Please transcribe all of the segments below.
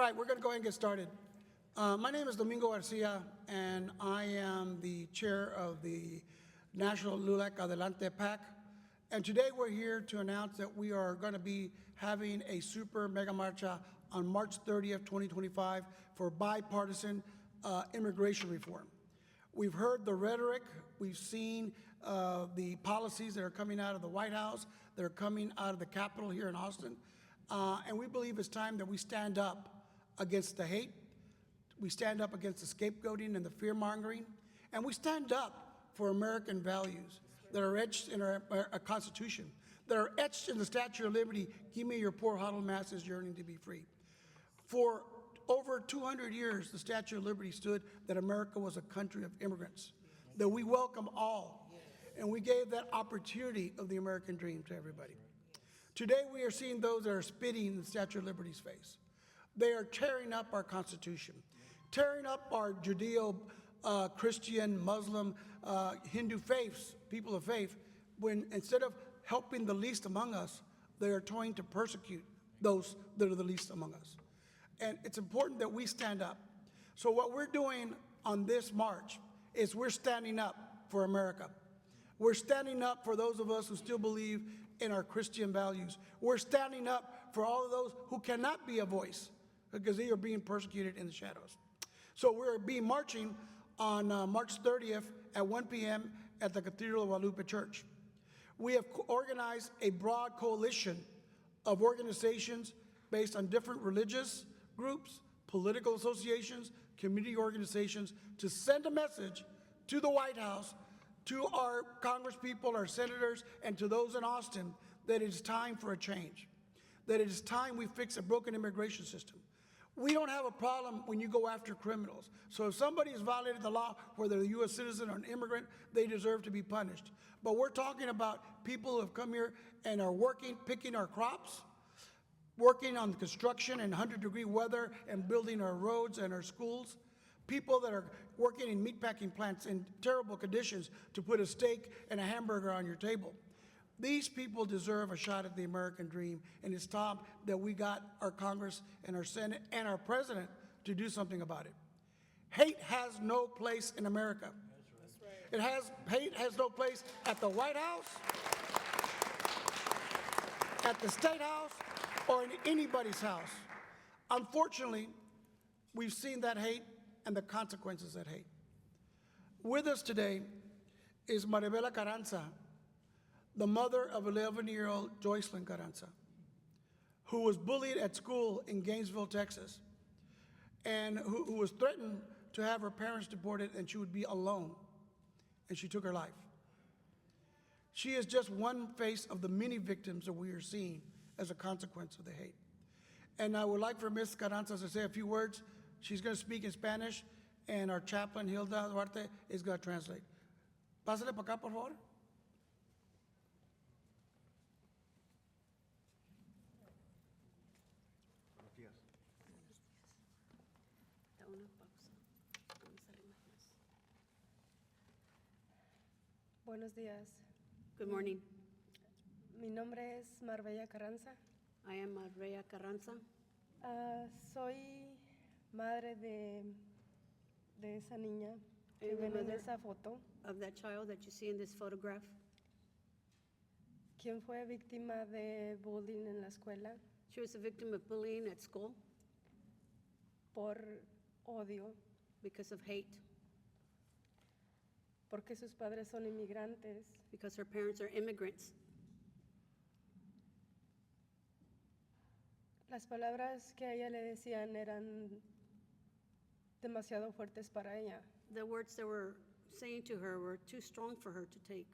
right, we're going to go ahead and get started. My name is Domingo Garcia, and I am the chair of the National LULAC Adelante PAC. And today we're here to announce that we are going to be having a super mega marcha on March 30th, 2025 for bipartisan immigration reform. We've heard the rhetoric, we've seen the policies that are coming out of the White House, that are coming out of the Capitol here in Austin, and we believe it's time that we stand up against the hate, we stand up against the scapegoating and the fear-mongering, and we stand up for American values that are etched in our Constitution, that are etched in the Statue of Liberty, give me your poor huddled masses yearning to be free. For over 200 years, the Statue of Liberty stood that America was a country of immigrants, that we welcome all, and we gave that opportunity of the American dream to everybody. Today, we are seeing those that are spitting in the Statue of Liberty's face. They are tearing up our Constitution, tearing up our Judeo-Christian, Muslim, Hindu faiths, people of faith, when instead of helping the least among us, they are trying to persecute those that are the least among us. And it's important that we stand up. So what we're doing on this march is we're standing up for America. We're standing up for those of us who still believe in our Christian values. We're standing up for all of those who cannot be a voice because they are being persecuted in the shadows. So we're marching on March 30th at 1 p.m. at the Cathedral of Guadalupe Church. We have organized a broad coalition of organizations based on different religious groups, political associations, community organizations to send a message to the White House, to our congresspeople, our senators, and to those in Austin that it is time for a change, that it is time we fix a broken immigration system. We don't have a problem when you go after criminals. So if somebody has violated the law, whether they're a U.S. citizen or an immigrant, they deserve to be punished. But we're talking about people who have come here and are working, picking our crops, working on construction in 100-degree weather and building our roads and our schools, people that are working in meatpacking plants in terrible conditions to put a steak and a hamburger on your table. These people deserve a shot at the American dream, and it's time that we got our Congress and our Senate and our President to do something about it. Hate has no place in America. That's right. Hate has no place at the White House, at the State House, or in anybody's house. Unfortunately, we've seen that hate and the consequences of that hate. With us today is Maribela Carranza, the mother of 11-year-old Joycelyn Carranza, who was bullied at school in Gainesville, Texas, and who was threatened to have her parents deported and she would be alone, and she took her life. She is just one face of the many victims that we are seeing as a consequence of the hate. And I would like for Ms. Carranza to say a few words. She's going to speak in Spanish, and our chaplain, Hilda Duarte, is going to translate. Pásale para acá, por favor. Buenos días. Good morning. Mi nombre es Marbella Carranza. I am Rhea Carranza. Soy madre de esa niña que I'm the ven en mother esa foto, of that child that you see in this photograph, quien fue víctima de bullying en la escuela she was a victim of bullying at school por odio, because of hate, porque sus padres son inmigrantes. because her parents are immigrants. Las palabras que a ella le decían eran demasiado fuertes para ella. The words they were saying to her were too strong for her to take.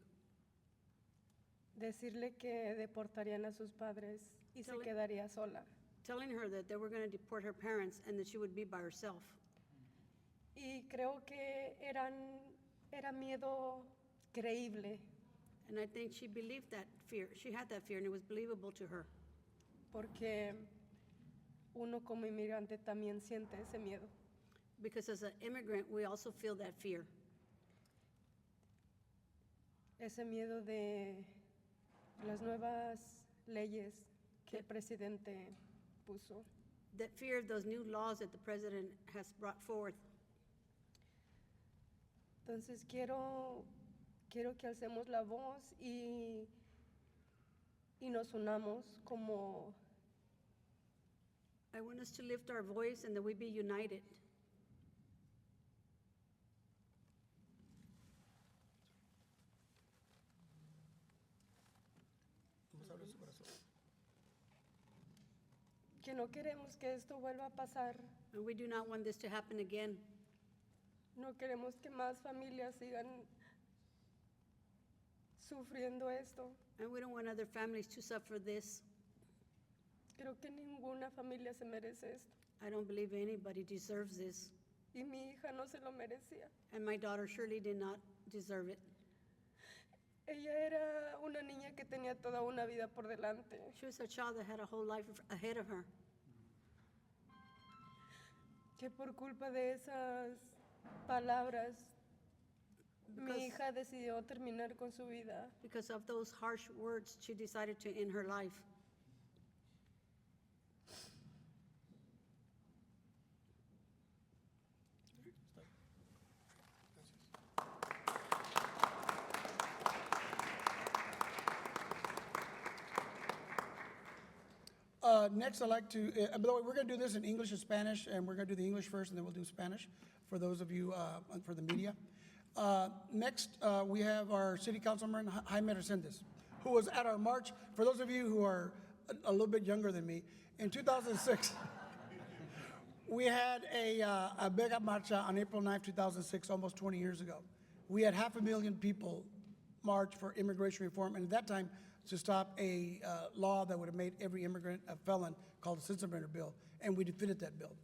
Decirle que deportarían a sus padres y se Tell it- quedaría sola. Telling her that they were going to deport her parents and that she would be by herself. Y creo que era miedo creíble, And I think she believed that fear. She had that fear, and it was believable to her. porque uno como inmigrante también siente ese miedo. Because as an immigrant, we also feel that fear. Ese miedo de las nuevas leyes que el presidente puso. that fear of those new laws that the president has brought forth. Entonces quiero que alcemos la voz y nos unamos como I want us to lift our voice and that we be united. que no queremos que esto vuelva a pasar. And we do not want this to happen again. No queremos que más familias sigan sufriendo esto. And we don't want other families to suffer this. Creo que ninguna familia se merece esto. I don't believe anybody deserves this. Y mi hija no se lo merecía. And my daughter surely did not deserve it. Ella era una niña que tenía toda una vida por delante. She was a child that had a whole life ahead of her. Que por culpa de esas palabras, mi Because- hija decidió terminar con su vida. Because of those harsh words, she decided to end her life. Next, I'd like to, by the way, we're going to do this in English and Spanish, and we're going to do the English first, and then we'll do Spanish for those of you, for the media. Next, we have our City Councilman Jaime Resendez, who was at our march. For those of you who are a little bit younger than me, in 2006, we had a mega marcha on April 9, 2006, almost 20 years ago. We had 500,000 people march for immigration reform, and at that time, to stop a law that would have made every immigrant a felon called the Sensenbrenner Bill, and we defeated that bill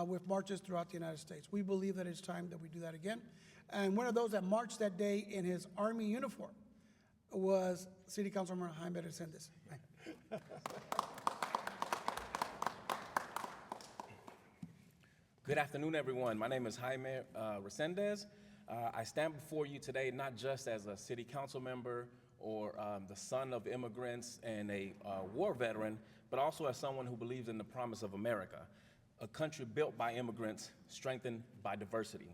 with marches throughout the United States. We believe that it's time that we do that again. And one of those that marched that day in his Army uniform was City Councilman Jaime Resendez. Good afternoon, everyone. My name is Jaime Resendez. I stand before you today not just as a city council member or the son of immigrants and a war veteran, but also as someone who believes in the promise of America, a country built by immigrants, strengthened by diversity.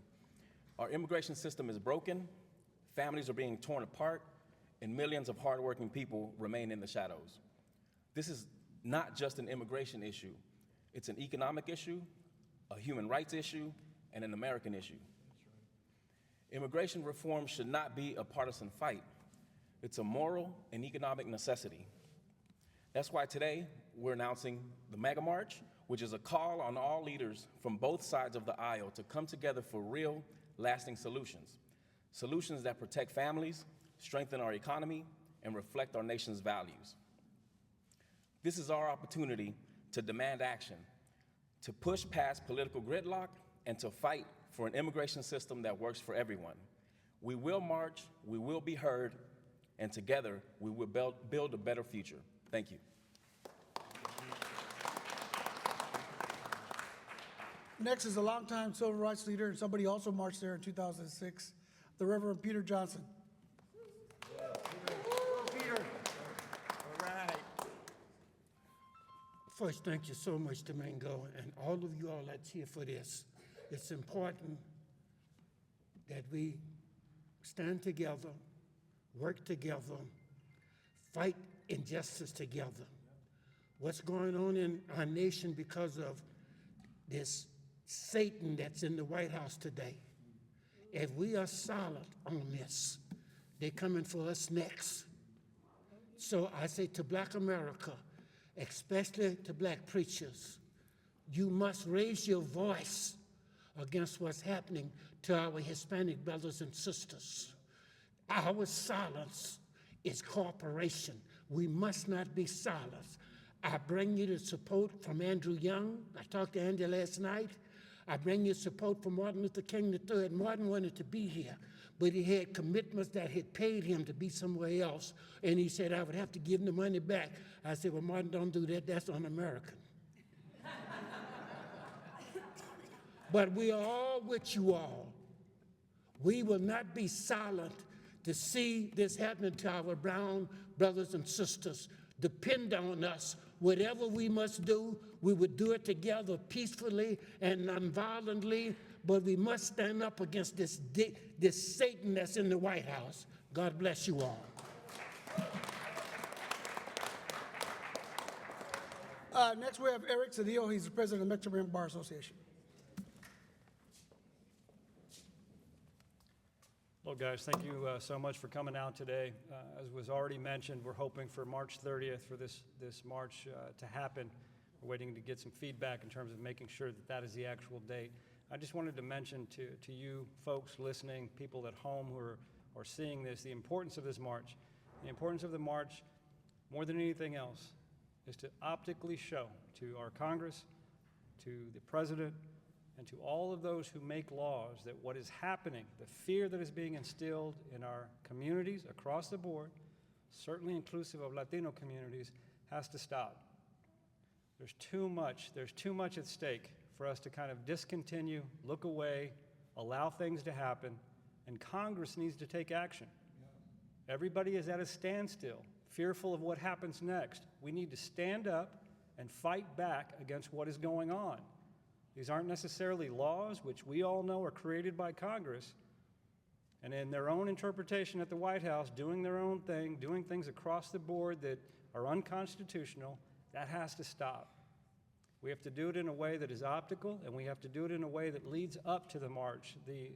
Our immigration system is broken, families are being torn apart, and millions of hardworking people remain in the shadows. This is not just an immigration issue. It's an economic issue, a human rights issue, and an American issue. Immigration reform should not be a partisan fight. It's a moral and economic necessity. That's why today we're announcing the Mega March, which is a call on all leaders from both sides of the aisle to come together for real, lasting solutions. Solutions that protect families, strengthen our economy, and reflect our nation's values. This is our opportunity to demand action, to push past political gridlock, and to fight for an immigration system that works for everyone. We will march, we will be heard, and together we will build a better future. Thank you. Next is a longtime civil rights leader, and somebody also marched there in 2006, the Reverend Peter Johnson. Peter. All right. First, thank you so much, Domingo, and all of you all that's here for this. It's important that we stand together, work together, fight injustice together. What's going on in our nation because of this Satan that's in the White House today? If we are silent on this, they're coming for us next. So I say to Black America, especially to Black preachers, you must raise your voice against what's happening to our Hispanic brothers and sisters. Our silence is cooperation. We must not be silent. I bring you the support from Andrew Young. I talked to Andy last night. I bring you support from Martin Luther King III. Martin wanted to be here, but he had commitments that had paid him to be somewhere else, and he said I would have to give him the money back. I said, well, Martin, don't do that. That's un-American. But we are all with you all. We will not be silent to see this happening to our brown brothers and sisters. Depend on us whatever we must do, we would do it together peacefully and nonviolently, but we must stand up against this Satan that's in the White House. God bless you all. Next, we have Eric Cedillo. He's the president of the Mexican Bar Association. Hello, guys. Thank you so much for coming out today. As was already mentioned, we're hoping for March 30th for this march to happen. We're waiting to get some feedback in terms of making sure that that is the actual date. I just wanted to mention to you folks listening, people at home who are seeing this, the importance of this march. The importance of the march, more than anything else, is to optically show to our Congress, to the President, and to all of those who make laws that what is happening, the fear that is being instilled in our communities across the board, certainly inclusive of Latino communities, has to stop. There's too much at stake for us to kind of discontinue, look away, allow things to happen, and Congress needs to take action. Everybody is at a standstill, fearful of what happens next. We need to stand up and fight back against what is going on. These aren't necessarily laws, which we all know are created by Congress, and in their own interpretation at the White House, doing their own thing, doing things across the board that are unconstitutional. That has to stop. We have to do it in a way that is optical, and we have to do it in a way that leads up to the march. The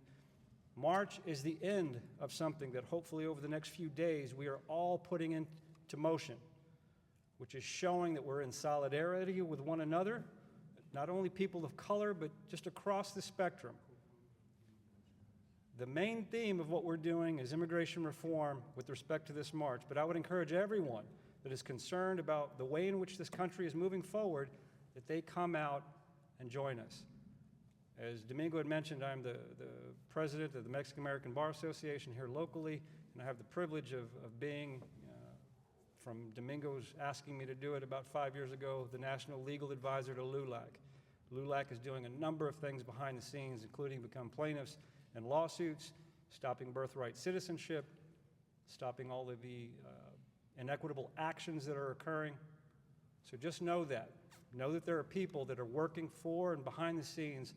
march is the end of something that hopefully over the next few days we are all putting into motion, which is showing that we're in solidarity with one another, not only people of color, but just across the spectrum. The main theme of what we're doing is immigration reform with respect to this march, but I would encourage everyone that is concerned about the way in which this country is moving forward, that they come out and join us. As Domingo had mentioned, I'm the president of the Mexican-American Bar Association here locally, and I have the privilege of being, from Domingo's asking me to do it about 5 years ago, the national legal advisor to LULAC. LULAC is doing a number of things behind the scenes, including become plaintiffs in lawsuits, stopping birthright citizenship, stopping all of the inequitable actions that are occurring. So just know that. Know that there are people that are working for and behind the scenes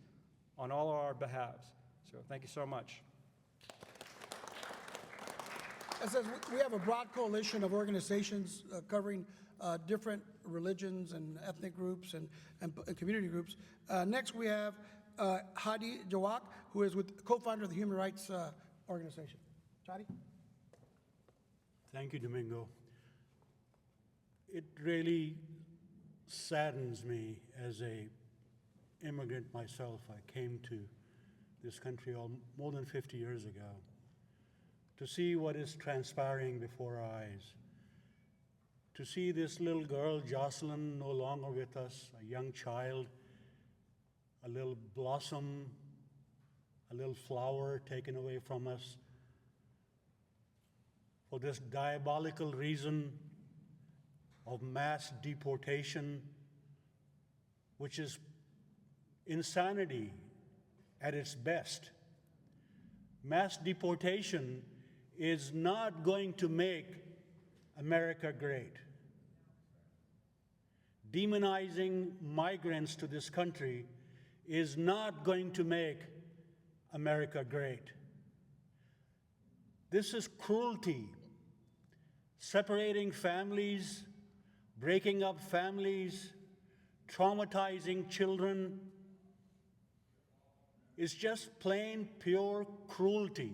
on all of our behalves. So thank you so much. It says we have a broad coalition of organizations covering different religions and ethnic groups and community groups. Next, we have Hadi Jawak, who is co-founder of the Human Rights Organization. Hadi? Thank you, Domingo. It really saddens me as an immigrant myself. I came to this country more than 50 years ago to see what is transpiring before our eyes, to see this little girl, Jocelyn, no longer with us, a young child, a little blossom, a little flower taken away from us for this diabolical reason of mass deportation, which is insanity at its best. Mass deportation is not going to make America great. Demonizing migrants to this country is not going to make America great. This is cruelty, separating families, breaking up families, traumatizing children. It's just plain, pure cruelty.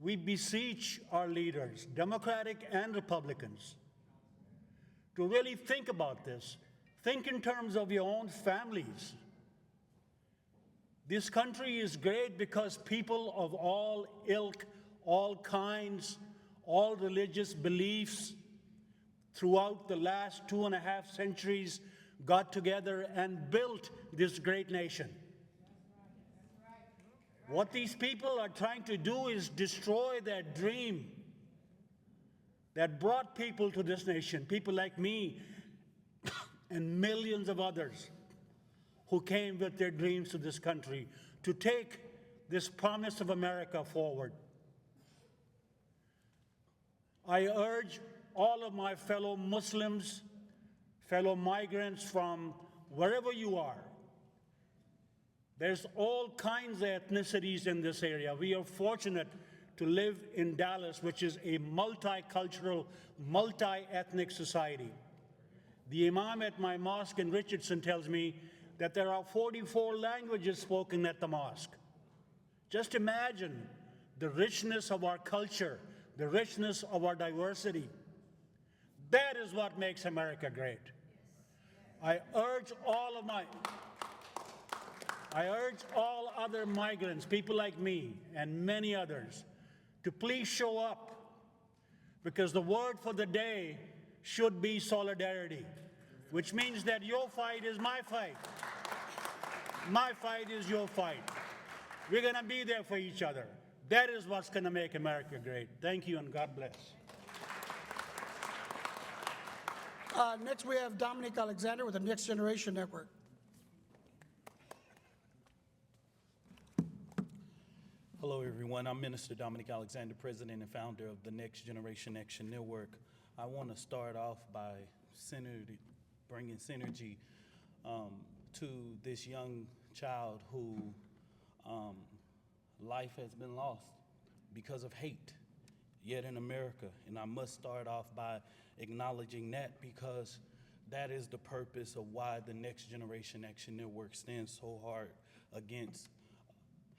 We beseech our leaders, Democratic and Republicans, to really think about this. Think in terms of your own families. This country is great because people of all ilk, all kinds, all religious beliefs throughout the last 2.5 centuries got together and built this great nation. What these people are trying to do is destroy that dream that brought people to this nation, people like me and millions of others who came with their dreams to this country to take this promise of America forward. I urge all of my fellow Muslims fellow migrants from wherever you are. There's all kinds of ethnicities in this area. We are fortunate to live in Dallas, which is a multicultural, multi-ethnic society. The imam at my mosque in Richardson tells me that there are 44 languages spoken at the mosque. Just imagine the richness of our culture, the richness of our diversity. That is what makes America great. I urge all other migrants, people like me and many others, to please show up, because the word for the day should be solidarity, which means that your fight is my fight. My fight is your fight. We're going to be there for each other. That is what's going to make America great. Thank you, and God bless. Next, we have Dominic Alexander with the Next Generation Network. Hello, everyone. I'm Minister Dominic Alexander, President and founder of the Next Generation Action Network. I want to start off by bringing synergy to this young child who life has been lost because of hate, yet in America. And I must start off by acknowledging that, because that is the purpose of why the Next Generation Action Network stands so hard against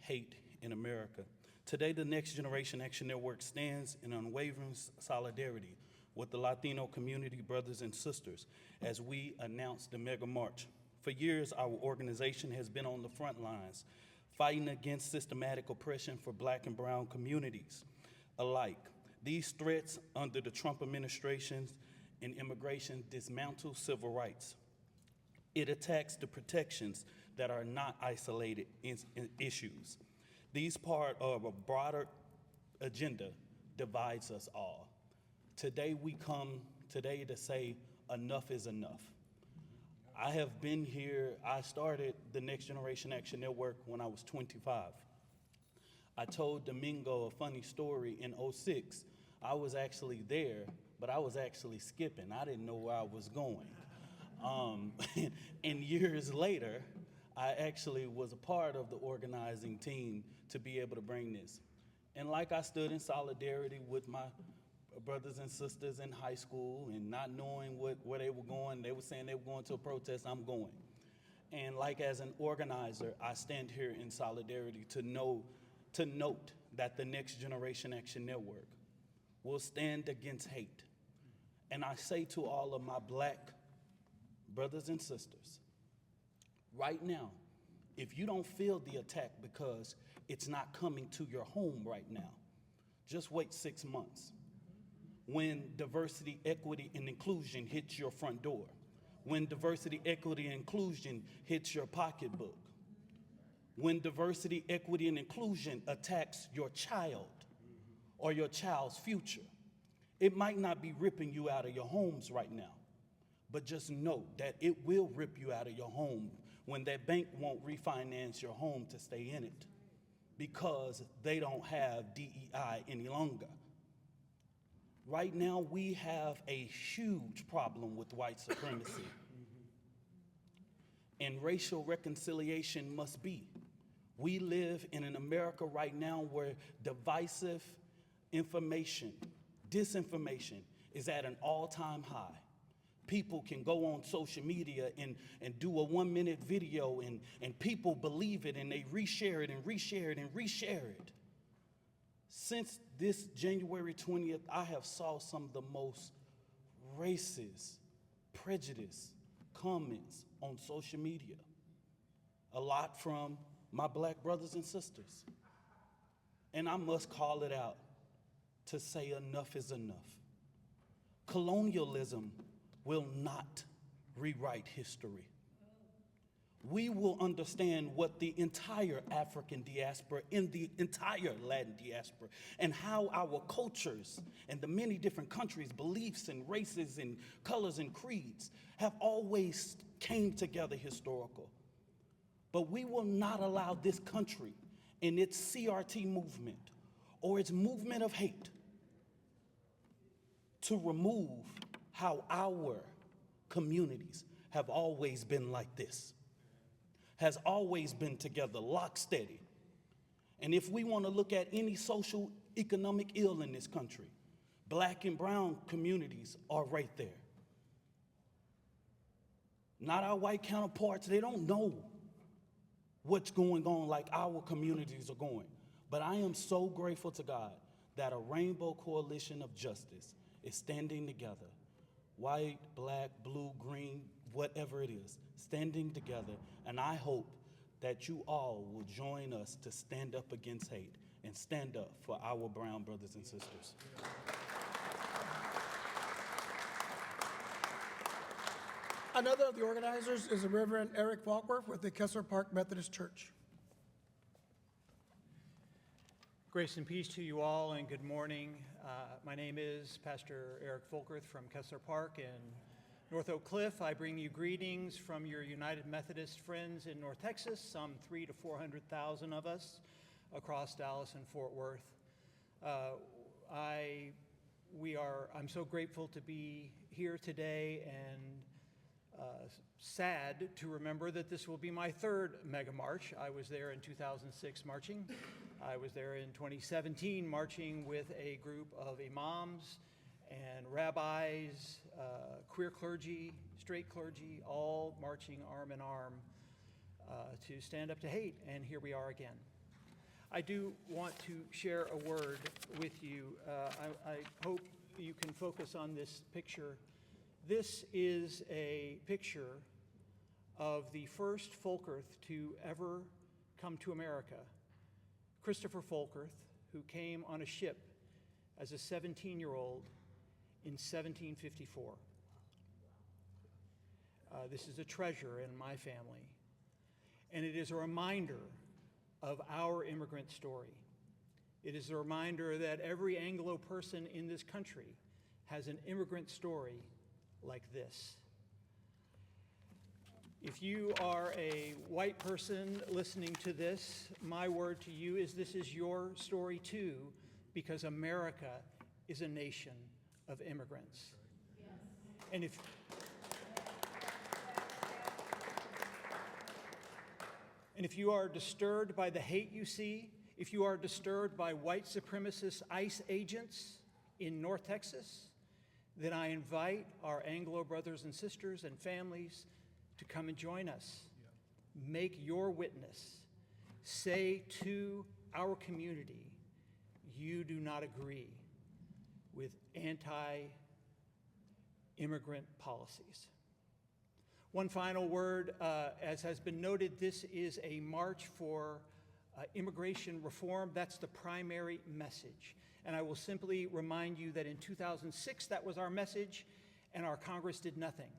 hate in America. Today, the Next Generation Action Network stands in unwavering solidarity with the Latino community brothers and sisters as we announce the Mega March. For years, our organization has been on the front lines, fighting against systematic oppression for Black and brown communities alike. These threats under the Trump administration and immigration dismantle civil rights. It attacks the protections that are not isolated issues. These part of a broader agenda divides us all. Today we come today to say enough is enough. I have been here, I started the Next Generation Action Network when I was 25. I told Domingo a funny story in '06. I was actually there, but I was actually skipping. I didn't know where I was going. And years later, I actually was a part of the organizing team to be able to bring this. And like I stood in solidarity with my brothers and sisters in high school and not knowing where they were going, they were saying they were going to a protest, I'm going. And like as an organizer, I stand here in solidarity to note that the Next Generation Action Network will stand against hate. And I say to all of my Black brothers and sisters, right now, if you don't feel the attack because it's not coming to your home right now, just wait 6 months. When diversity, equity, and inclusion hits your front door, when diversity, equity, and inclusion hits your pocketbook, when diversity, equity, and inclusion attacks your child or your child's future, it might not be ripping you out of your homes right now, but just know that it will rip you out of your home when that bank won't refinance your home to stay in it because they don't have DEI any longer. Right now, we have a huge problem with white supremacy. And racial reconciliation must be. We live in an America right now where divisive information, disinformation is at an all-time high. People can go on social media and do a 1-minute video and people believe it and they reshare it and reshare it and reshare it. Since this January 20th, I have saw some of the most racist, prejudiced comments on social media. A lot from my Black brothers and sisters. And I must call it out to say enough is enough. Colonialism will not rewrite history. We will understand what the entire African diaspora and the entire Latin diaspora and how our cultures and the many different countries, beliefs and races and colors and creeds have always came together historical. But we will not allow this country and its CRT movement or its movement of hate to remove how our communities have always been like this, has always been together, lock steady. And if we want to look at any social economic ill in this country, black and brown communities are right there. Not our white counterparts, they don't know what's going on like our communities are going. But I am so grateful to God that a rainbow coalition of justice is standing together. White, black, blue, green, whatever it is, standing together. And I hope that you all will join us to stand up against hate and stand up for our brown brothers and sisters. Another of the organizers is the Reverend Eric Falkworth with the Kessler Park Methodist Church. Grace and peace to you all, and good morning. My name is Pastor Eric Folkerth from Kessler Park in North Oak Cliff. I bring you greetings from your United Methodist friends in North Texas, some 300,000 to 400,000 of us across Dallas and Fort Worth. I'm so grateful to be here today and sad to remember that this will be my third mega march. I was there in 2006 marching. I was there in 2017 marching with a group of imams and rabbis, queer clergy, straight clergy, all marching arm in arm to stand up to hate, and here we are again. I do want to share a word with you. I hope you can focus on this picture. This is a picture of the first Folkerth to ever come to America, Christopher Folkerth, who came on a ship as a 17-year-old in 1754. This is a treasure in my family, and it is a reminder of our immigrant story. It is a reminder that every Anglo person in this country has an immigrant story like this. If you are a white person listening to this, my word to you is this is your story too, because America is a nation of immigrants. Yes. And if you are disturbed by the hate you see, if you are disturbed by white supremacist ICE agents in North Texas, then I invite our Anglo brothers and sisters and families to come and join us. Make your witness. Say to our community, you do not agree with anti-immigrant policies. One final word, as has been noted, this is a march for immigration reform. That's the primary message. And I will simply remind you that in 2006, that was our message, and our Congress did nothing.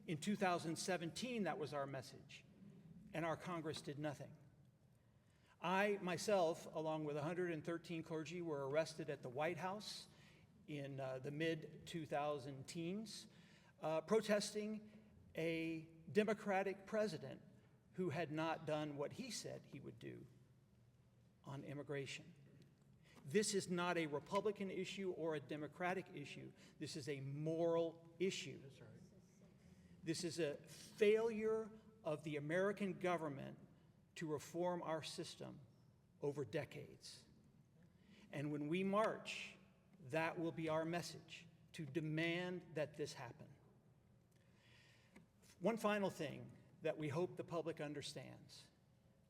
In 2017, that was our message, and our Congress did nothing. I myself, along with 113 clergy, were arrested at the White House in the mid-2010s, protesting a Democratic president who had not done what he said he would do on immigration. This is not a Republican issue or a Democratic issue. This is a moral issue. That's right. This is a failure of the American government to reform our system over decades. And when we march, that will be our message, to demand that this happen. One final thing that we hope the public understands,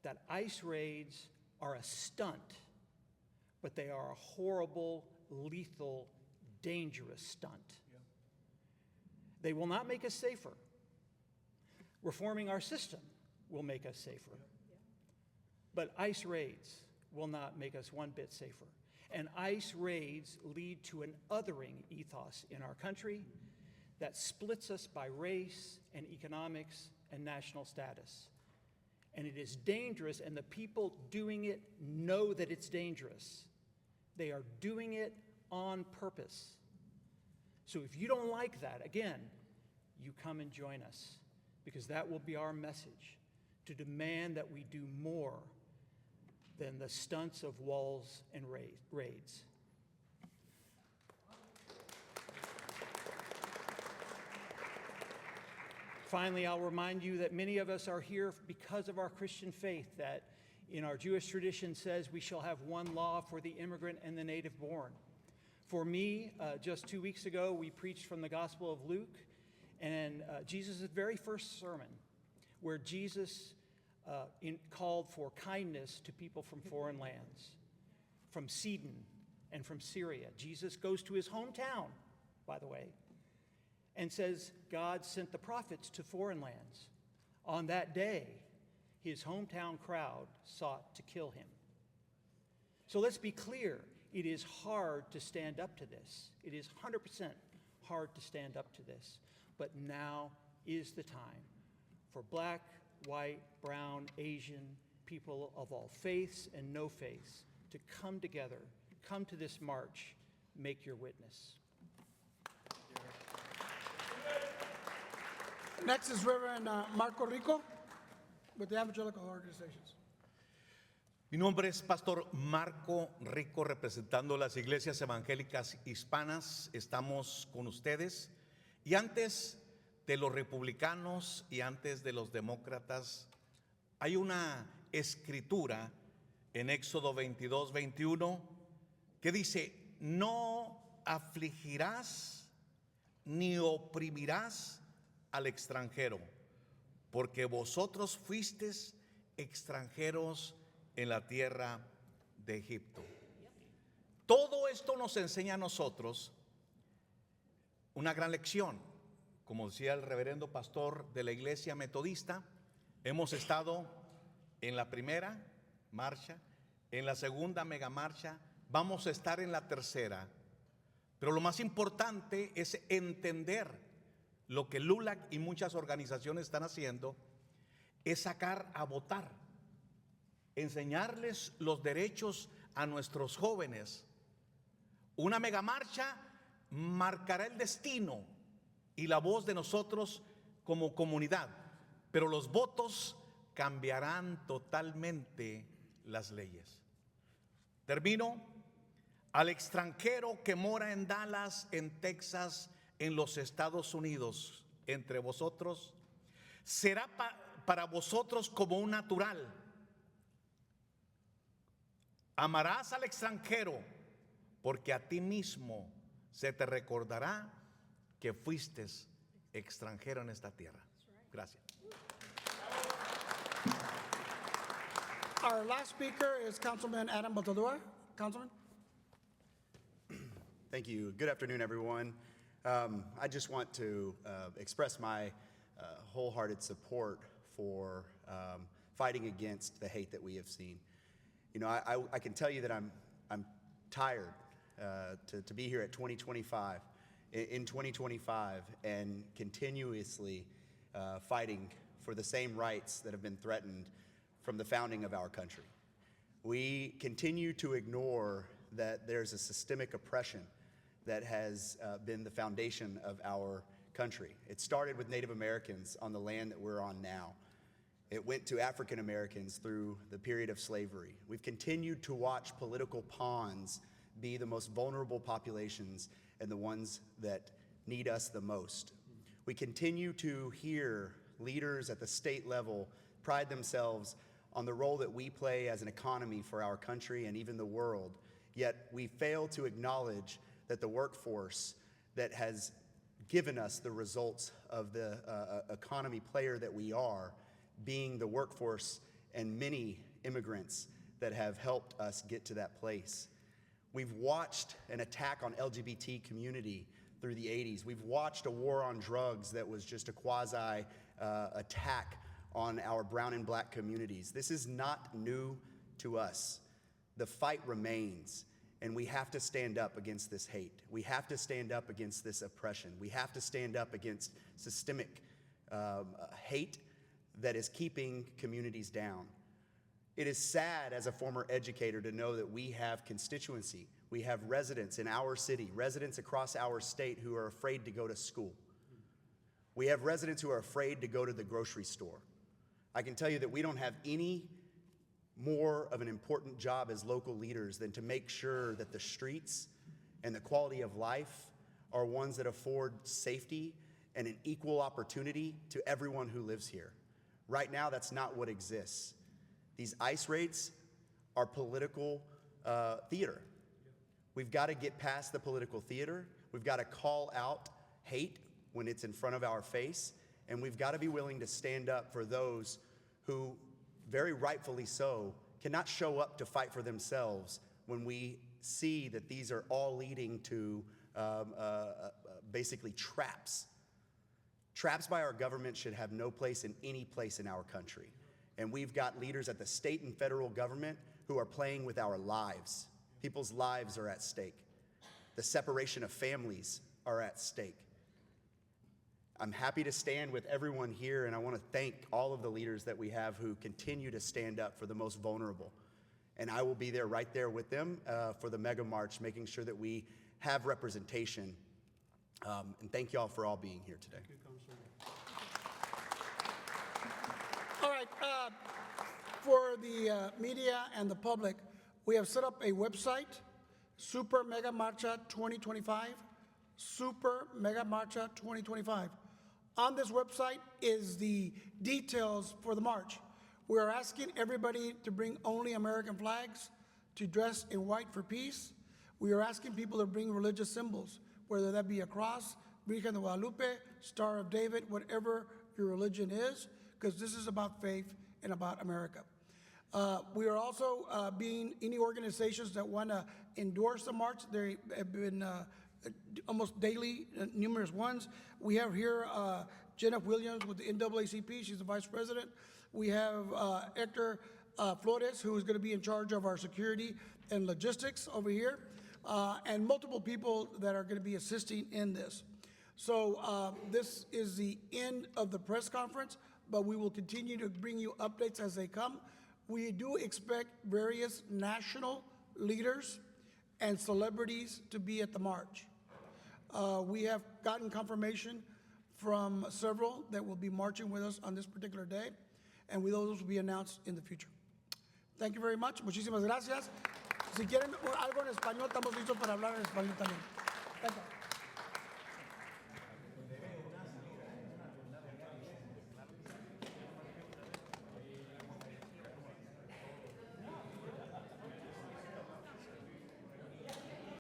that ICE raids are a stunt, but they are a horrible, lethal, dangerous stunt. Yeah. They will not make us safer. Reforming our system will make us safer. Yeah. But ICE raids will not make us one bit safer. And ICE raids lead to an othering ethos in our country that splits us by race and economics and national status. And it is dangerous, and the people doing it know that it's dangerous. They are doing it on purpose. So if you don't like that, again, you come and join us, because that will be our message, to demand that we do more than the stunts of walls and raids. Finally, I'll remind you that many of us are here because of our Christian faith, that in our Jewish tradition says we shall have one law for the immigrant and the native born. For me, just 2 weeks ago, we preached from the Gospel of Luke, and Jesus' very first sermon, where Jesus called for kindness to people from foreign lands, from Sidon and from Syria. Jesus goes to his hometown, by the way, and says, God sent the prophets to foreign lands. On that day, his hometown crowd sought to kill him. So let's be clear, it is hard to stand up to this. It is 100% hard to stand up to this. But now is the time for black, white, brown, Asian, people of all faiths and no faiths to come together, come to this march, make your witness. Next is Reverend Marco Rico with the Evangelical Organizations. Mi nombre es Pastor Marco Rico, representando las iglesias evangélicas hispanas. Estamos con ustedes. Y antes de los republicanos y antes de los demócratas, hay una escritura en Éxodo 22, 21, que dice, no afligirás ni oprimirás al extranjero, porque vosotros fuisteis extranjeros en la tierra de Egipto. Todo esto nos enseña a nosotros una gran lección. Como decía el reverendo pastor de la iglesia metodista, hemos estado en la primera marcha, en la segunda megamarcha, vamos a estar en la tercera. Pero lo más importante es entender lo que LULAC y muchas organizaciones están haciendo, es sacar a votar, enseñarles los derechos a nuestros jóvenes. Una megamarcha marcará el destino y la voz de nosotros como comunidad, pero los votos cambiarán totalmente las leyes. Termino. Al extranjero que mora en Dallas, en Texas, en los Estados Unidos, entre vosotros, será para vosotros como un natural. Amarás al extranjero, porque a ti mismo se te recordará que fuiste extranjero en esta tierra. Gracias. Our last speaker is Councilman Adam Botador. Councilman. Thank you. Good afternoon, everyone. I just want to express my wholehearted support for fighting against the hate that we have seen. You know, I can tell you that I'm tired to be here at 2025, in 2025, and continuously fighting for the same rights that have been threatened from the founding of our country. We continue to ignore that there's a systemic oppression that has been the foundation of our country. It started with Native Americans on the land that we're on now. It went to African Americans through the period of slavery. We've continued to watch political pawns be the most vulnerable populations and the ones that need us the most. We continue to hear leaders at the state level pride themselves on the role that we play as an economy for our country and even the world, yet we fail to acknowledge that the workforce that has given us the results of the economy player that we are, being the workforce and many immigrants that have helped us get to that place. We've watched an attack on LGBT community through the 80s. We've watched a war on drugs that was just a quasi attack on our brown and black communities. This is not new to us. The fight remains. And we have to stand up against this hate. We have to stand up against this oppression. We have to stand up against systemic hate that is keeping communities down. It is sad as a former educator to know that we have constituency. We have residents in our city, residents across our state who are afraid to go to school. We have residents who are afraid to go to the grocery store. I can tell you that we don't have any more of an important job as local leaders than to make sure that the streets and the quality of life are ones that afford safety and an equal opportunity to everyone who lives here. Right now, that's not what exists. These ICE raids are political theater. We've got to get past the political theater. We've got to call out hate when it's in front of our face, and we've got to be willing to stand up for those who, very rightfully so, cannot show up to fight for themselves when we see that these are all leading to basically traps. Traps by our government should have no place in any place in our country. And we've got leaders at the state and federal government who are playing with our lives. People's lives are at stake. The separation of families are at stake. I'm happy to stand with everyone here, and I want to thank all of the leaders that we have who continue to stand up for the most vulnerable. And I will be there right there with them for the Mega March, making sure that we have representation. And thank you all for all being here today. All right, for the media and the public, we have set up a website, Super Mega Marcha 2025, Super Mega Marcha 2025. On this website is the details for the march. We are asking everybody to bring only American flags, to dress in white for peace. We are asking people to bring religious symbols, whether that be a cross, Virgen de Guadalupe, Star of David, whatever your religion is, because this is about faith and about America. We are also being any organizations that want to endorse the march. There have been almost daily, numerous ones. We have here Jennifer Williams with the NAACP. She's the vice president. We have Hector Flores, who is going to be in charge of our security and logistics over here, and multiple people that are going to be assisting in this. So this is the end of the press conference, but we will continue to bring you updates as they come. We do expect various national leaders and celebrities to be at the march. We have gotten confirmation from several that will be marching with us on this particular day, and those will be announced in the future. Thank you very much. Muchísimas gracias. Si quieren algo en español, estamos listos para hablar en español también. Thank you.